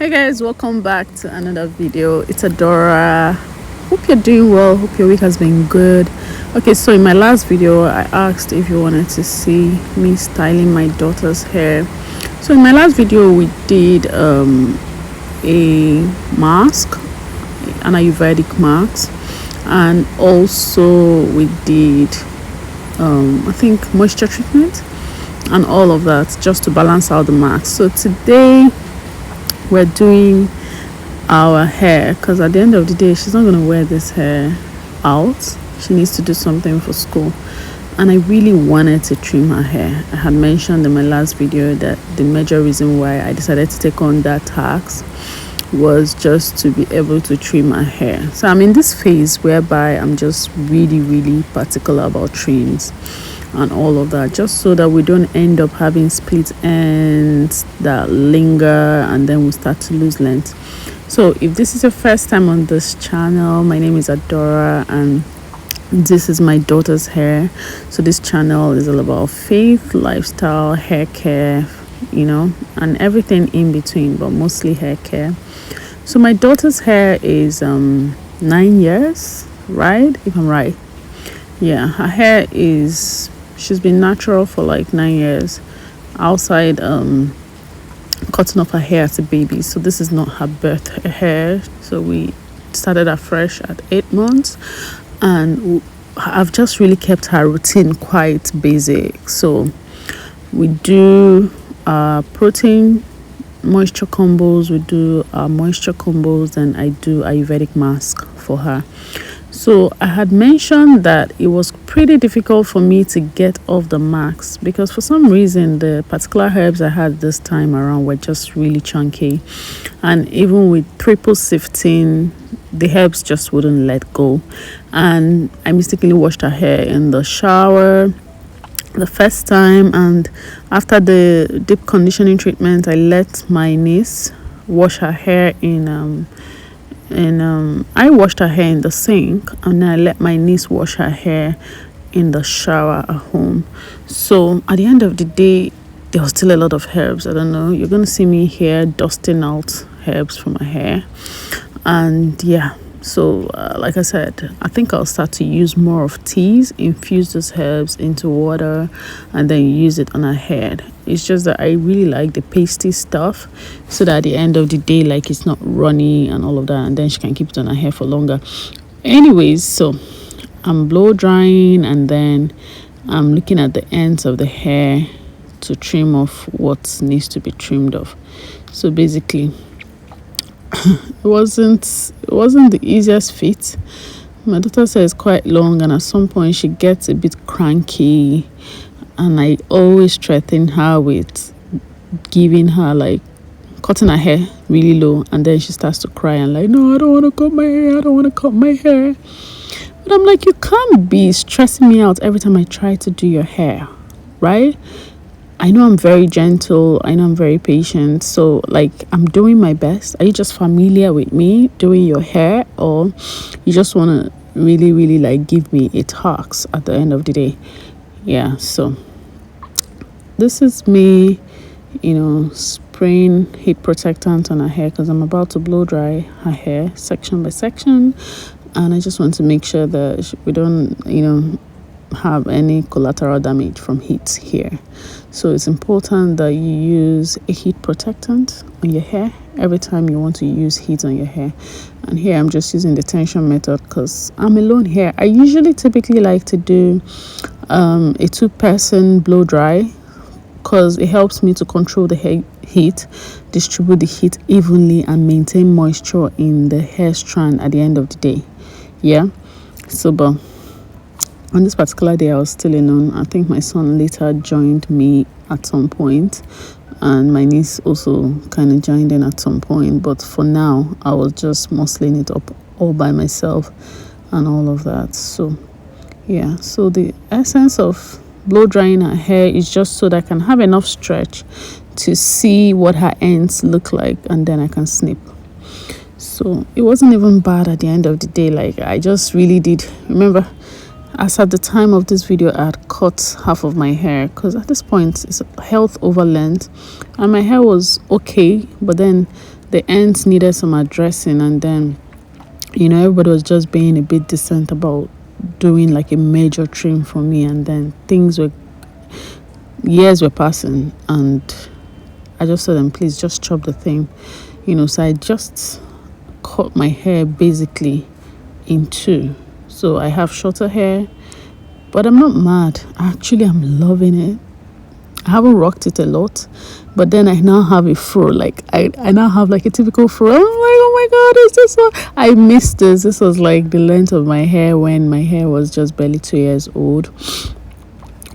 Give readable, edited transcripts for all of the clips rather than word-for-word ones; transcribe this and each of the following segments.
Hey guys, welcome back to another video. It's Adora. Hope you're doing well. Hope your week has been good. Okay, so in my last video I asked if you wanted to see me styling my daughter's hair. So in my last video we did a mask, an Ayurvedic mask, and also we did I think moisture treatment and all of that, just to balance out the mask. So today we're doing our hair, because at the end of the day she's not going to wear this hair out. She needs to do something for school, and I really wanted to trim her hair. I had mentioned in my last video that the major reason why I decided to take on that task was just to be able to trim her hair. So I'm in this phase whereby I'm just really particular about trims and all of that, just so that we don't end up having split ends that linger and then we start to lose length. So if this is your first time on this channel, my name is Adora and this is my daughter's hair. So this channel is all about faith, lifestyle, hair care, and everything in between, but mostly hair care. So my daughter's hair is 9 years, right? If I'm right. Yeah, her hair is, she's been natural for like 9 years outside cutting off her hair as a baby. So this is not her birth hair. So we started afresh at 8 months, and I've just really kept her routine quite basic. So we do protein moisture combos, we do moisture combos, and I do Ayurvedic mask for her. So I had mentioned that it was pretty difficult for me to get off the mask because for some reason the particular herbs I had this time around were just really chunky, and even with triple sifting the herbs just wouldn't let go. And I mistakenly washed her hair in the shower the first time, and after the deep conditioning treatment I let my niece wash her hair I washed her hair in the sink, and then I let my niece wash her hair in the shower at home. So at the end of the day there was still a lot of herbs. I don't know, you're gonna see me here dusting out herbs from my hair. And yeah, so like I said, I think I'll start to use more of teas, infuse those herbs into water and then use it on her head. It's just that I really like the pasty stuff, so that at the end of the day, like, it's not runny and all of that, and then she can keep it on her hair for longer. Anyways, so I'm blow drying and then I'm looking at the ends of the hair to trim off what needs to be trimmed off. So basically it wasn't the easiest fit. My daughter says it's quite long, and at some point she gets a bit cranky, and I always threaten her with giving her, like, cutting her hair really low, and then she starts to cry and like, no, I don't want to cut my hair, I don't want to cut my hair. But I'm like, you can't be stressing me out every time I try to do your hair, right? I know I'm very gentle, I know I'm very patient, so like, I'm doing my best. Are you just familiar with me doing your hair, or you just want to really like give me a task at the end of the day? Yeah, so this is me, spraying heat protectant on her hair because I'm about to blow dry her hair section by section, and I just want to make sure that we don't have any collateral damage from heat here. So it's important that you use a heat protectant on your hair every time you want to use heat on your hair. And here I'm just using the tension method because I'm alone here. I usually typically like to do a 2-person blow dry because it helps me to control the hair heat, distribute the heat evenly, and maintain moisture in the hair strand at the end of the day. Yeah, so but on this particular day I was still alone. I think my son later joined me at some point, and my niece also kind of joined in at some point, but for now I was just muscling it up all by myself and all of that. So yeah, so the essence of blow drying her hair is just so that I can have enough stretch to see what her ends look like, and then I can snip. So it wasn't even bad at the end of the day. Like, I just really did remember, as at the time of this video I had cut half of my hair because at this point it's health over length, and my hair was okay, but then the ends needed some addressing, and then everybody was just being a bit decent about doing like a major trim for me, and then years were passing, and I just told them, please just chop the thing, so I just cut my hair basically in two. So I have shorter hair, but I'm not mad. Actually, I'm loving it. I haven't rocked it a lot, but then I now have a fro. Like I now have like a typical fro. I'm like, oh my god, is this what I missed this? This was like the length of my hair when my hair was just barely 2 years old.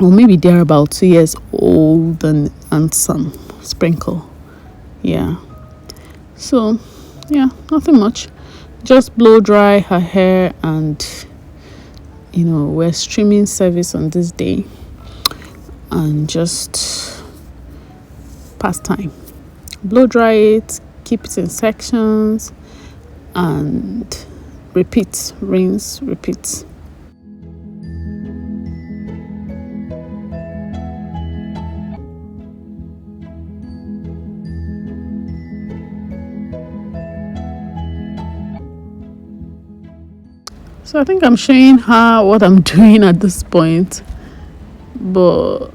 Or maybe they're about 2 years old and some sprinkle. Yeah. So yeah, nothing much. Just blow dry her hair, and we're streaming service on this day, and just pass time. Blow dry it, keep it in sections, and repeat, rinse, repeat. So I think I'm showing her what I'm doing at this point, but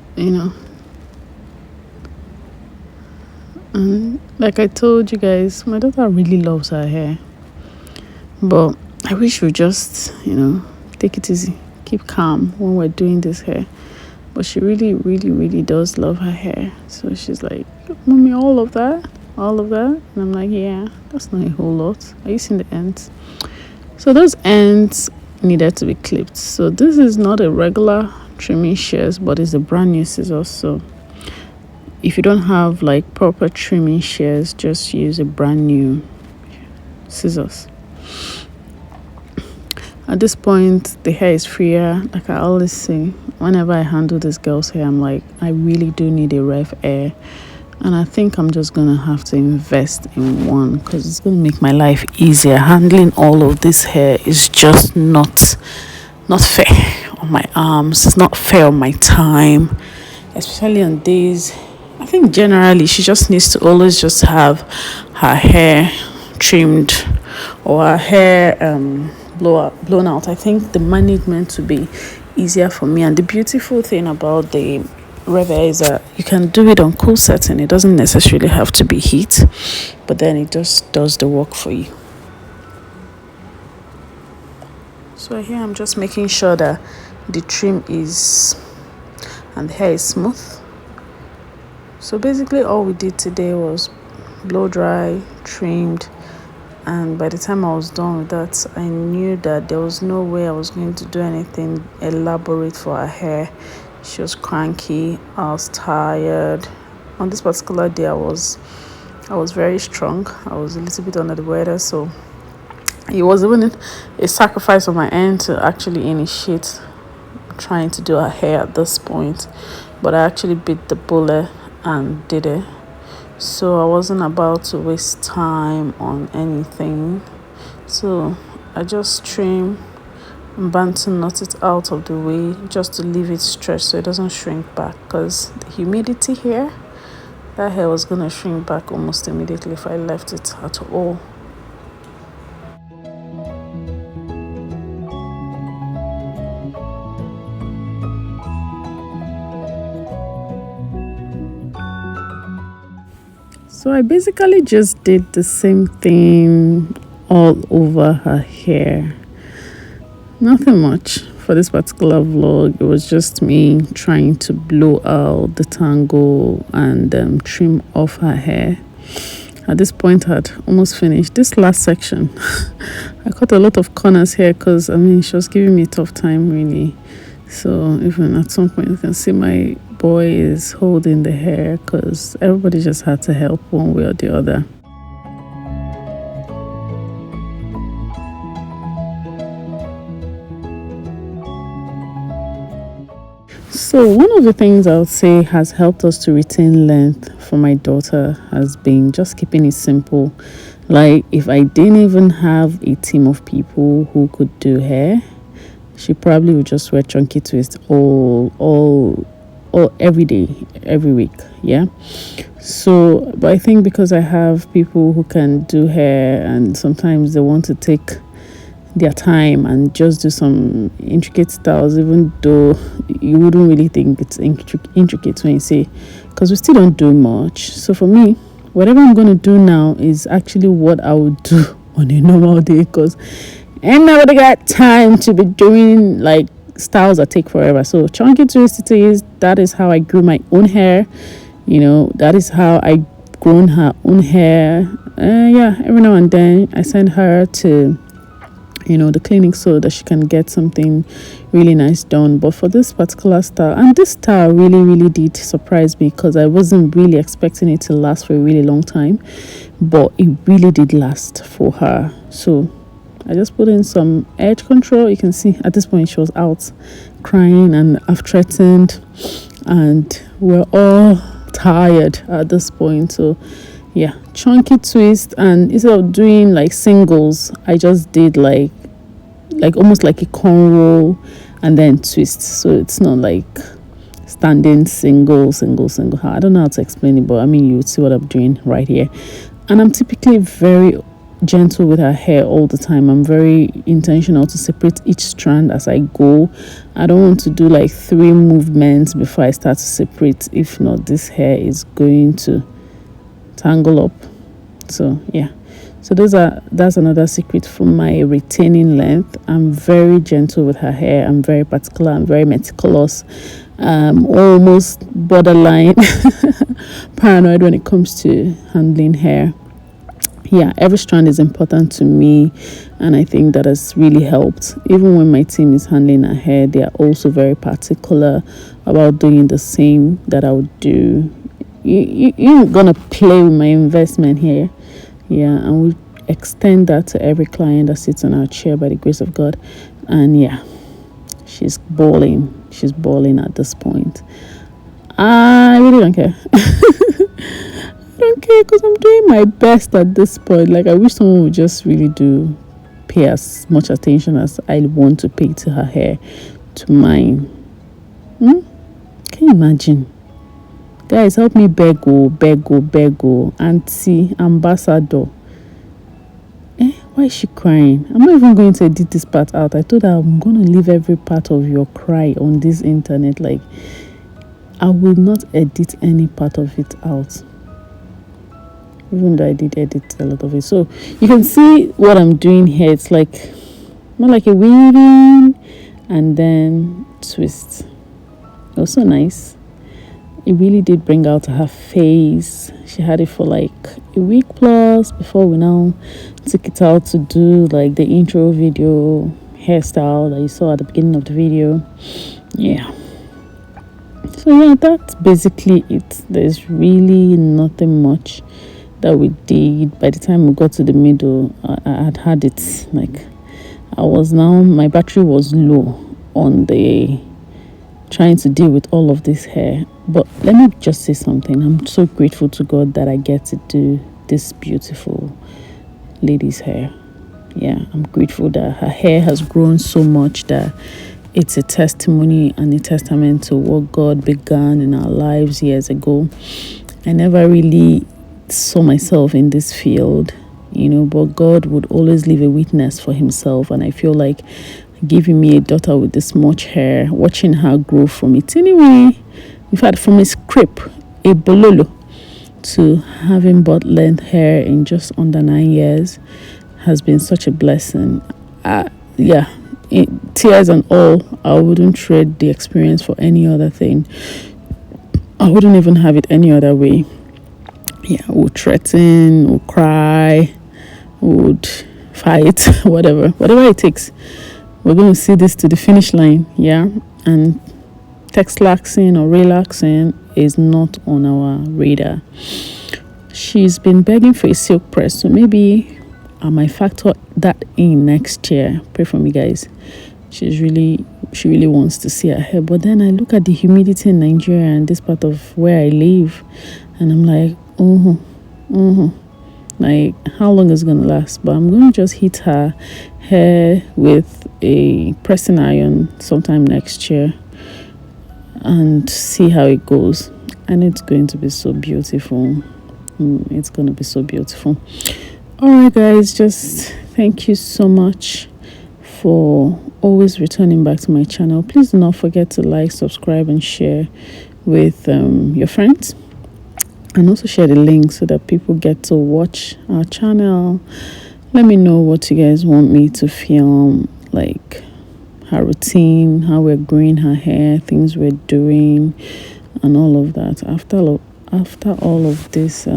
and like I told you guys, my daughter really loves her hair, but I wish we just take it easy, keep calm when we're doing this hair. But she really, really, really does love her hair. So she's like, mommy, all of that, and I'm like, yeah, that's not a whole lot. Are you seeing the ends? So those ends needed to be clipped. So this is not a regular trimming shears, but it's a brand new scissors. So if you don't have like proper trimming shears, just use a brand new scissors. At this point, the hair is freer. Like I always say, whenever I handle this girl's hair, I'm like, I really do need a rev air. And I think I'm just going to have to invest in one, because it's going to make my life easier. Handling all of this hair is just not fair on my arms. It's not fair on my time, especially on days. I think generally she just needs to always just have her hair trimmed or her hair blown out. I think the management will be easier for me. And the beautiful thing about the rev air is that you can do it on cool setting. It doesn't necessarily have to be heat, but then it just does the work for you. So here I'm just making sure that the trim is and the hair is smooth. So basically all we did today was blow dry, trimmed, and by the time I was done with that, I knew that there was no way I was going to do anything elaborate for her hair. She was cranky, I was tired. On this particular day, I was very strong. I was a little bit under the weather, so it was even a sacrifice on my end to actually initiate trying to do her hair at this point. But I actually bit the bullet and did it. So I wasn't about to waste time on anything. So I just trim and bantu knot it out of the way just to leave it stretched so it doesn't shrink back, because the humidity here, that hair was going to shrink back almost immediately if I left it at all. So I basically just did the same thing all over her hair. Nothing much for this particular vlog. It was just me trying to blow out the tangle and trim off her hair. At this point, I had almost finished this last section. I cut a lot of corners here because she was giving me a tough time really. So even at some point you can see my boy is holding the hair because everybody just had to help one way or the other. So one of the things I would say has helped us to retain length for my daughter has been just keeping it simple. Like if I didn't even have a team of people who could do hair, she probably would just wear chunky twist all all every day, every week. Yeah. So, but I think because I have people who can do hair, and sometimes they want to take their time and just do some intricate styles, even though you wouldn't really think it's intricate when you say, because we still don't do much. So for me, whatever I'm going to do now is actually what I would do on a normal day, because ain't nobody got time to be doing like styles that take forever. So chunky twist it is. That is how I grew my own hair. That is how I grown her own hair. Yeah, every now and then I send her to the clinic so that she can get something really nice done. But for this particular style, and this style really, really did surprise me, because I wasn't really expecting it to last for a really long time, but it really did last for her. So I just put in some edge control. You can see at this point she was out crying, and I've threatened, and we're all tired at this point. So yeah, chunky twist, and instead of doing like singles, I just did like almost like a cornrow and then twist. So it's not like standing single. I don't know how to explain it, but I mean, you would see what I'm doing right here. And I'm typically very gentle with her hair all the time. I'm very intentional to separate each strand as I go. I don't want to do like 3 movements before I start to separate. If not, this hair is going to tangle up. So yeah, so that's another secret for my retaining length. I'm very gentle with her hair. I'm very particular. I'm very meticulous. Almost borderline paranoid when it comes to handling hair. Yeah, every strand is important to me, and I think that has really helped. Even when my team is handling her hair, they are also very particular about doing the same that I would do. You're gonna play with my investment here. Yeah, and we extend that to every client that sits on our chair by the grace of God. And yeah, she's bawling at this point. I really don't care. I don't care, because I'm doing my best at this point. Like, I wish someone would just really pay as much attention as I want to pay to her hair to mine. Can you imagine? Guys, help me beg, auntie, ambassador. Why is she crying? I'm not even going to edit this part out. I told her I'm going to leave every part of your cry on this internet. Like, I will not edit any part of it out. Even though I did edit a lot of it. So, you can see what I'm doing here. It's like, more like a weaving and then twist. It was so nice. It really did bring out her face. She had it for like a week plus before we now took it out to do like the intro video hairstyle that you saw at the beginning of the video. Yeah. So yeah, that's basically it. There's really nothing much that we did. By the time we got to the middle, I had it like my battery was low on the trying to deal with all of this hair. But let me just say something. I'm so grateful to God that I get to do this beautiful lady's hair. Yeah, I'm grateful that her hair has grown so much that it's a testimony and a testament to what God began in our lives years ago. I never really saw myself in this field, but God would always leave a witness for himself. And I feel like giving me a daughter with this much hair, watching her grow from it anyway, in fact, from a scrape, a bololo, to having butt length hair in just under 9 years has been such a blessing. Tears and all, I wouldn't trade the experience for any other thing. I wouldn't even have it any other way. Yeah, we'll threaten, we'll cry, would fight, whatever it takes. We're going to see this to the finish line, yeah? And textlaxing or relaxing is not on our radar. She's been begging for a silk press, so maybe I might factor that in next year. Pray for me, guys. She really wants to see her hair. But then I look at the humidity in Nigeria and this part of where I live, and I'm like, like, how long is it going to last? But I'm going to just heat her hair with a pressing iron sometime next year. and see how it goes. And it's going to be so beautiful. It's going to be so beautiful. All right, guys, just thank you so much for always returning back to my channel. Please do not forget to like, subscribe, and share with your friends, and also share the link so that people get to watch our channel. Let me know what you guys want me to film, like her routine, how we're growing her hair, things we're doing, and all of that. After all of this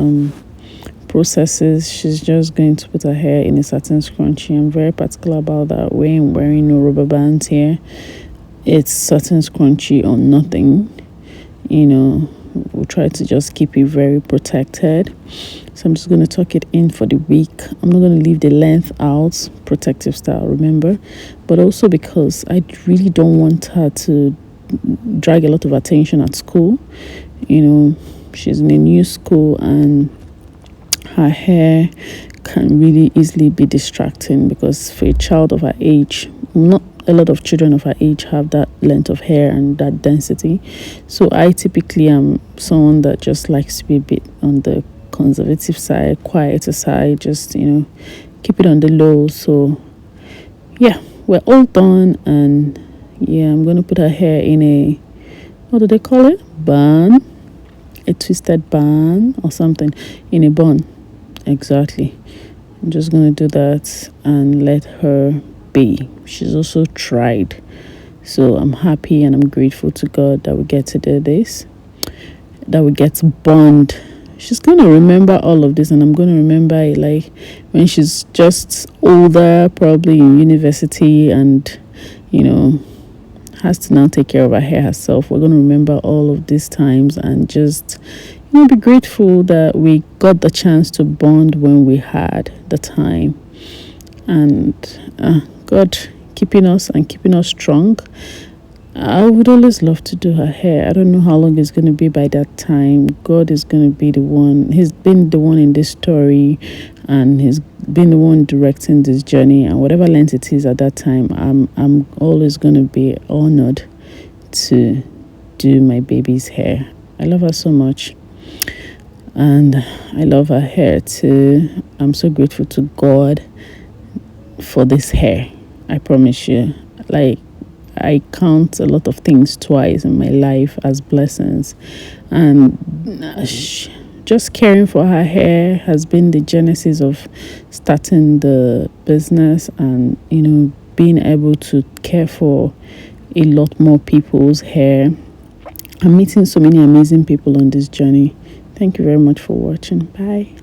processes, she's just going to put her hair in a satin scrunchie. I'm very particular about that. We ain't wearing no rubber bands here. It's satin scrunchie or nothing. We'll try to just keep it very protected. So I'm just going to tuck it in for the week. I'm not going to leave the length out, protective style, remember, but also because I really don't want her to drag a lot of attention at school. She's in a new school, and her hair can really easily be distracting, because for a child of her age, not a lot of children of her age have that length of hair and that density. So I typically am someone that just likes to be a bit on the conservative side, quieter side, just keep it on the low. So yeah, we're all done, and I'm gonna put her hair in a, what do they call it, bun, a twisted bun or something, in a bun. Exactly. I'm just gonna do that and let her be. She's also tried, so I'm happy and I'm grateful to God that we get to do this, that we get to bond. She's gonna remember all of this, and I'm gonna remember it like when she's just older, probably in university, and has to now take care of her hair herself. We're gonna remember all of these times and just be grateful that we got the chance to bond when we had the time. And God keeping us and keeping us strong. I would always love to do her hair. I don't know how long it's going to be by that time. God is going to be the one. He's been the one in this story, and he's been the one directing this journey. And whatever length it is at that time, I'm always going to be honored to do my baby's hair. I love her so much, and I love her hair too. I'm so grateful to God for this hair. I promise you, like, I count a lot of things twice in my life as blessings, and just caring for her hair has been the genesis of starting the business, and being able to care for a lot more people's hair. I'm meeting so many amazing people on this journey. Thank you very much for watching. Bye.